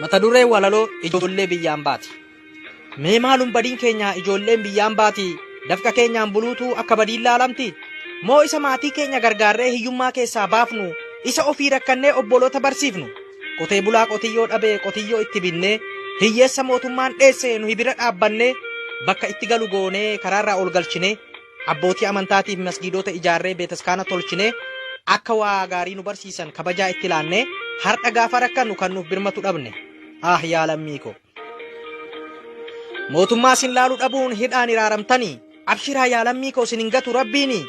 Mata duree walaloo ijoollee biyyaan baati. Mee maalum badiin keenya ijoolleen biyyaan baati dafqa keenyaan buluutu akka badiin laalamti. Moo isa maatii keenya gargaarree hiyyummaa keessaa baafnu isa ofii rakkannee obboloota barsiifnu. Qotee bulaa qotiyyoo dhabee qotiyyoo itti binnee hiyyeessa mootummaan dheesse nu bira dhaabbannee bakka itti galu goonee karaarraa ol galchinee abbootii amantaatiif masgiidota ijaarree beetaskaana tolchinee akka waa gaarii nu barsiisan kabajaa itti laannee har'a gaafa rakkannu kan nuuf birmatu dhabne. Yaa lammii ko. Mootummaa sin laalu dhabuun hidhaan iraaramtanii abshiraa yaa lammii ko sin hin gatu rabbiini.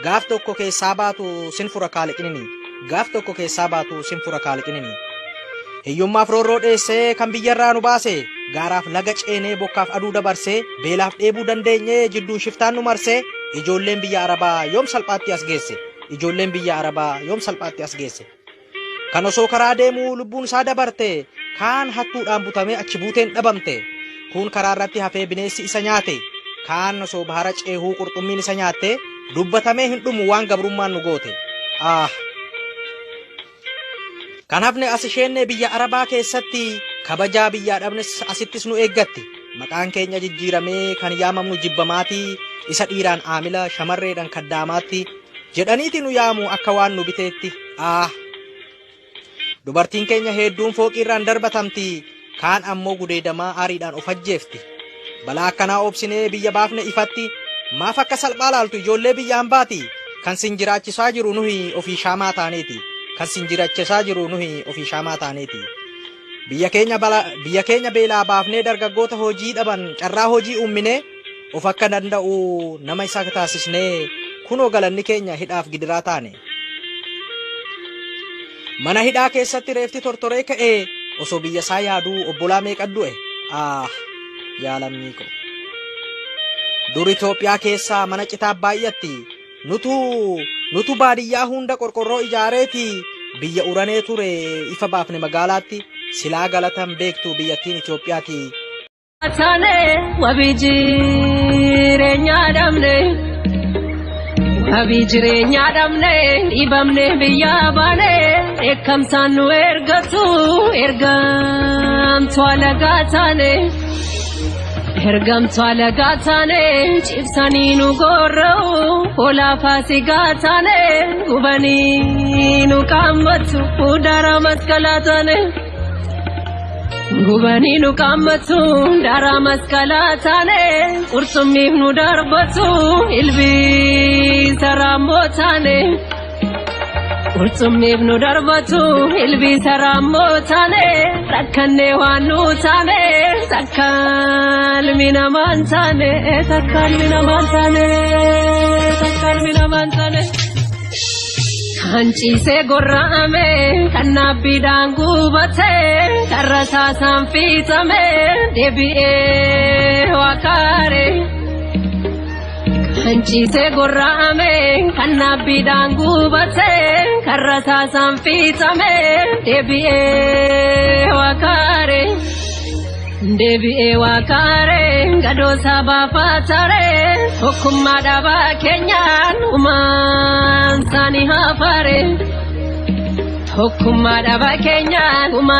Gaaf tokko keessaa baatu sin fura kaaliqinini. Gaaf tokko keessaa baatu sin fura kaaliqinini. Hiyyummaaf roorroo dheessee kan biyyarraa nu baase gaaraaf laga ceenee bokkaaf aduu dabarsee beelaaf dheebuu dandeenyee jidduun shiftaan nu marsee ijoolleen biyya Arabaa yoom salphaatti as geesse. Ijoolleen biyya Arabaa yoom salphaatti as geesse. Kan osoo karaa deemuu lubbuun isaa dabarte kaan hattuudhaan butamee achi buuteen dhabamte. Kun karaa irratti hafee bineensi isa nyaate. Kaan osoo bahara ceehuu qurxummiin isa nyaatte dubbatamee hin dhumu waan gabrummaan nu goote. Kan hafne as isheenne biyya Arabaa keessatti kabajaa biyyaa dhabnes asittis nu eeggatti. Maqaan keenya jijjiiramee kan yaamamnu jibbamaatii isa dhiiraan aamila shamarreedhaan kaddaamaatti jedhaniiti nu yaamu akka waan nu biteetti. Dubartiin keenya hedduun fooqiirraan darbatamti. Kaan ammoo gudeedamaa aariidhaan of ajjeefti. Balaa akkanaa obsinee biyya baafne ifatti maaf akka salphaa laaltu ijoollee biyyaan baati. Kan sin jiraachisaa jiru nuhi ofii shaamaa taaneeti. Kan sin jiraachisaa jiru nuhi ofii shaamaa taaneeti. Biyya keenya beelaa baafnee dargaggoota hojii dhaban carraa hojii uumminee of akka danda'u nama isa taasisnee kunoo galanni keenya hidhaaf gidiraa taane. Mana hidhaa keessatti reefti tortoree ka'ee osoo biyya isaa yaaduu obbolaa meeqa du'e. Yaa lammii ko. Dur Itoophiyaa keessaa mana citaa baay'atti nutu baadiyyaa hunda qorqorroo ijaareeti biyya uranee ture ifa baafne magaalaatti silaa galatan beektu biyyattiin Itoophiyaati. Wabii jireenyaa dhabne dhibamne biyyaa baane eekkamsaan nu ergatu ergamtu alagaa taane cibsanii nu gorra'u hoolaa faasigaa taane gubanii nu qaammatu daraa maskalaa taane. Gubanii nu qaammatu daraa maskalaa taane qurxummiif nu darbatu ilbiisa raammoo taane. Qurxummiif nu darbatu ilbiisa raammoo taane rakkannee waan nu taane takkaalmi namaan taane takkaalmi namaan taane takkaalmi namaan taane. Kan ciisee gorra'ame kan naabbiidhaan gubate kan rasaasaan fiixame deebi'ee wakaare. Kan ciisee gorra'ame kan naabbiidhaan gubate kan rasaasaan fiixame deebi'ee wakaare. Deebi'ee wakaare gadoosaa baafatare tokkummaa dhabaa keenyaan uumaan saanii hafaare. Tokkummaa dhabaa keenyaan uumaan